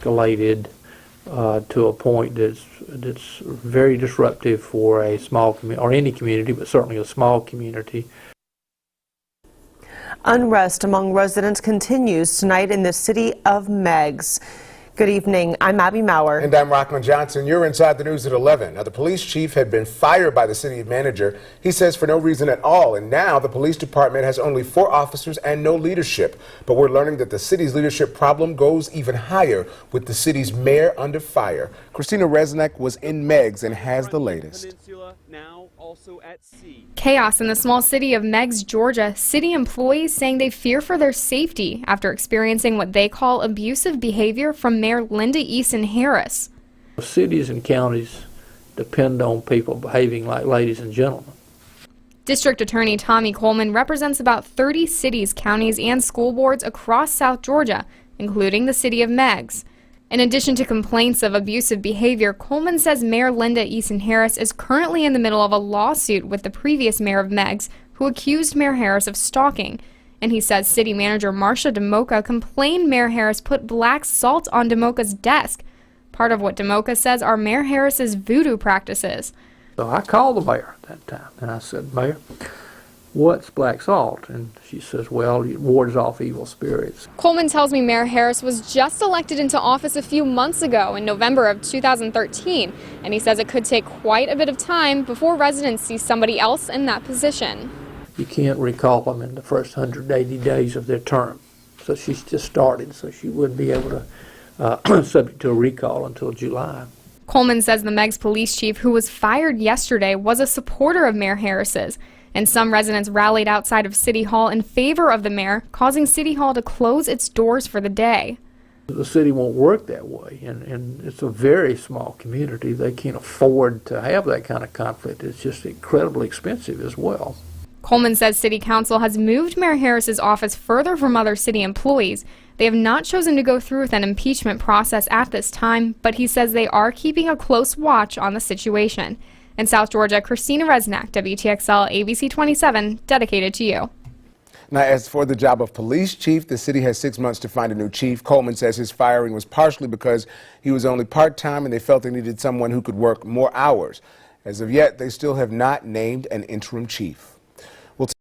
escalated to a point that's very disruptive for a small community, or any community, but certainly a small community. Unrest among residents continues tonight in the city of Meigs. Good evening. I'm Abby Maurer. And I'm Rockland Johnson. You're inside the news at 11. Now, the police chief had been fired by the city manager. He says for no reason at all. And now the police department has only 4 officers and no leadership. But we're learning that the city's leadership problem goes even higher, with the city's mayor under fire. Christina Resnick was in Meigs and has the latest. Chaos in the small city of Meigs, Georgia. City employees saying they fear for their safety after experiencing what they call abusive behavior from Mayor Linda Eason-Harris. Cities and counties depend on people behaving like ladies and gentlemen. District Attorney Tommy Coleman represents about 30 cities, counties, and school boards across South Georgia, including the city of Meigs. In addition to complaints of abusive behavior, Coleman says Mayor Linda Eason-Harris is currently in the middle of a lawsuit with the previous mayor of Meigs, who accused Mayor Harris of stalking. And he says city manager Marcia DeMoca complained Mayor Harris put black salt on DeMoca's desk. Part of what DeMoca says are Mayor Harris's voodoo practices. So I called the mayor at that time, and I said, "Mayor, what's black salt?" And she says, "Well, it wards off evil spirits." Coleman tells me Mayor Harris was just elected into office a few months ago in November of 2013, and he says it could take quite a bit of time before residents see somebody else in that position. You can't recall them in the first 180 days of their term. So she's just started, so she wouldn't be able to, subject to a recall until July. Coleman says the Meigs police chief, who was fired yesterday, was a supporter of Mayor Harris's. And some residents rallied outside of City Hall in favor of the mayor, causing City Hall to close its doors for the day. The city won't work that way, and it's a very small community. They can't afford to have that kind of conflict. It's just incredibly expensive as well. Coleman says City Council has moved Mayor Harris's office further from other city employees. They have not chosen to go through with an impeachment process at this time, but he says they are keeping a close watch on the situation. In South Georgia, Christina Resnick, WTXL ABC 27, dedicated to you. Now, as for the job of police chief, the city has 6 months to find a new chief. Coleman says his firing was partially because he was only part-time and they felt they needed someone who could work more hours. As of yet, they still have not named an interim chief.